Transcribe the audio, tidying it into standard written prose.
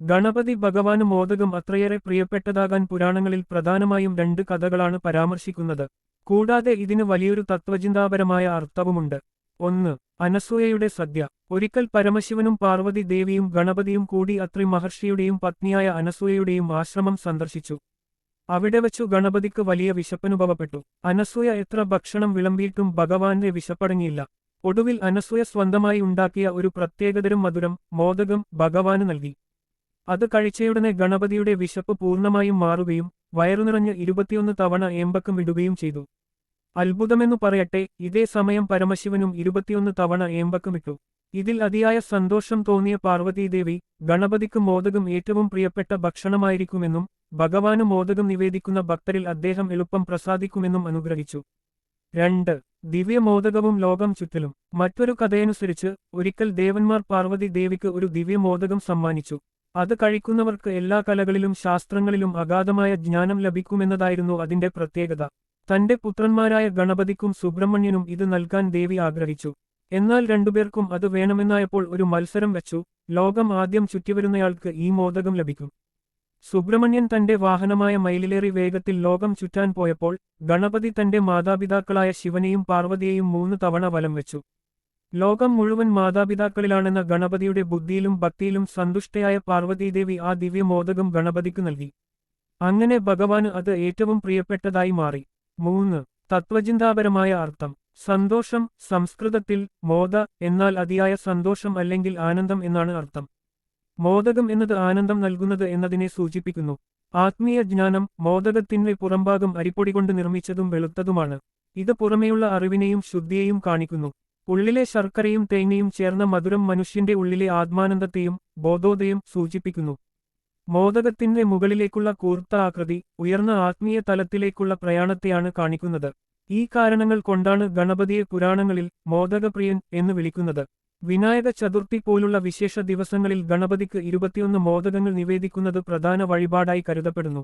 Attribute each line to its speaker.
Speaker 1: ഗണപതി ഭഗവാന് മോദകം അത്രയേറെ പ്രിയപ്പെട്ടതാകാൻ പുരാണങ്ങളിൽ പ്രധാനമായും രണ്ട് കഥകളാണ് പരാമർശിക്കുന്നത്. കൂടാതെ ഇതിന് വലിയൊരു തത്വചിന്താപരമായ അർത്ഥവുമുണ്ട്. ഒന്ന്, അനസൂയയുടെ സദ്യ. ഒരിക്കൽ പരമശിവനും പാർവതി ദേവിയും ഗണപതിയും കൂടി അത്രി മഹർഷിയുടെയും പത്നിയായ അനസൂയയുടെയും ആശ്രമം സന്ദർശിച്ചു. അവിടെ വച്ചു ഗണപതിക്ക് വലിയ വിശപ്പനുഭവപ്പെട്ടു. അനസൂയ എത്ര ഭക്ഷണം വിളമ്പിയിട്ടും ഭഗവാന്റെ വിശപ്പടങ്ങിയില്ല. ഒടുവിൽ അനസൂയ സ്വന്തമായി ഉണ്ടാക്കിയ ഒരു പ്രത്യേകതരം മധുരം മോദകം ഭഗവാന് നൽകി. അത് കഴിച്ചയുടനെ ഗണപതിയുടെ വിശപ്പ് പൂർണ്ണമായും മാറുകയും വയറുനിറഞ്ഞ് 21 തവണ ഏമ്പക്കം വിടുകയും ചെയ്തു. അത്ഭുതമെന്നു പറയട്ടെ, ഇതേ സമയം പരമശിവനും 21 തവണ ഏമ്പക്കമിട്ടു. ഇതിൽ അതിയായ സന്തോഷം തോന്നിയ പാർവതീദേവി ഗണപതിക്ക് മോദകം ഏറ്റവും പ്രിയപ്പെട്ട ഭക്ഷണമായിരിക്കുമെന്നും ഭഗവാന് മോദകം നിവേദിക്കുന്ന ഭക്തരിൽ അദ്ദേഹം എളുപ്പം പ്രസാദിക്കുമെന്നും അനുഗ്രഹിച്ചു. 2. ദിവ്യമോദകവും ലോകം ചുറ്റലും. മറ്റൊരു കഥയനുസരിച്ച് ഒരിക്കൽ ദേവന്മാർ പാർവതി ദേവിക്ക് ഒരു ദിവ്യമോദകം സമ്മാനിച്ചു. അത് കഴിക്കുന്നവർക്ക് എല്ലാ കലകളിലും ശാസ്ത്രങ്ങളിലും അഗാധമായ ജ്ഞാനം ലഭിക്കുമെന്നതായിരുന്നു അതിന്റെ പ്രത്യേകത. തന്റെ പുത്രന്മാരായ ഗണപതിക്കും സുബ്രഹ്മണ്യനും ഇത് നൽകാൻ ദേവി ആഗ്രഹിച്ചു. എന്നാൽ രണ്ടുപേർക്കും അത് വേണമെന്നായപ്പോൾ ഒരു മത്സരം വെച്ചു. ലോകം ആദ്യം ചുറ്റിവരുന്നയാൾക്ക് ഈ മോദകം ലഭിക്കും. സുബ്രഹ്മണ്യൻ തന്റെ വാഹനമായ മയിലിലേറി വേഗത്തിൽ ലോകം ചുറ്റാൻ പോയപ്പോൾ ഗണപതി തന്റെ മാതാപിതാക്കളായ ശിവനെയും പാർവതിയെയും 3 തവണ വലം വെച്ചു. ലോകം മുഴുവൻ മാതാപിതാക്കളിലാണെന്ന ഗണപതിയുടെ ബുദ്ധിയിലും ഭക്തിയിലും സന്തുഷ്ടയായ പാർവതീദേവി ആ ദിവ്യമോദകം ഗണപതിക്ക് നൽകി. അങ്ങനെ ഭഗവാന് അത് ഏറ്റവും പ്രിയപ്പെട്ടതായി മാറി. 3. തത്വചിന്താപരമായ അർത്ഥം. സന്തോഷം. സംസ്കൃതത്തിൽ മോദ എന്നാൽ അതിയായ സന്തോഷം അല്ലെങ്കിൽ ആനന്ദം എന്നാണ് അർത്ഥം. മോദകം എന്നത് ആനന്ദം നൽകുന്നത് എന്നതിനെ സൂചിപ്പിക്കുന്നു. ആത്മീയ ജ്ഞാനം. മോദകത്തിന്റെ പുറംഭാഗം അരിപ്പൊടി കൊണ്ട് നിർമ്മിച്ചതും വെളുത്തതുമാണ്. ഇത് പുറമേയുള്ള അറിവിനെയും ശുദ്ധിയെയും കാണിക്കുന്നു. ഉള്ളിലെ ശർക്കരയും തേങ്ങയും ചേർന്ന മധുരം മനുഷ്യന്റെ ഉള്ളിലെ ആത്മാനന്ദത്തെയും ബോധോദയം സൂചിപ്പിക്കുന്നു. മോദകത്തിന്റെ മുകളിലേക്കുള്ള കൂർത്ത ആകൃതി ഉയർന്ന ആത്മീയ തലത്തിലേക്കുള്ള പ്രയാണത്തെയാണ് കാണിക്കുന്നത്. ഈ കാരണങ്ങൾ കൊണ്ടാണ് ഗണപതിയെ പുരാണങ്ങളിൽ മോദകപ്രിയൻ എന്ന് വിളിക്കുന്നത്. വിനായക ചതുർത്ഥി പോലുള്ള വിശേഷ ദിവസങ്ങളിൽ ഗണപതിക്ക് 21 മോദകങ്ങൾ നിവേദിക്കുന്നത് പ്രധാന വഴിപാടായി കരുതപ്പെടുന്നു.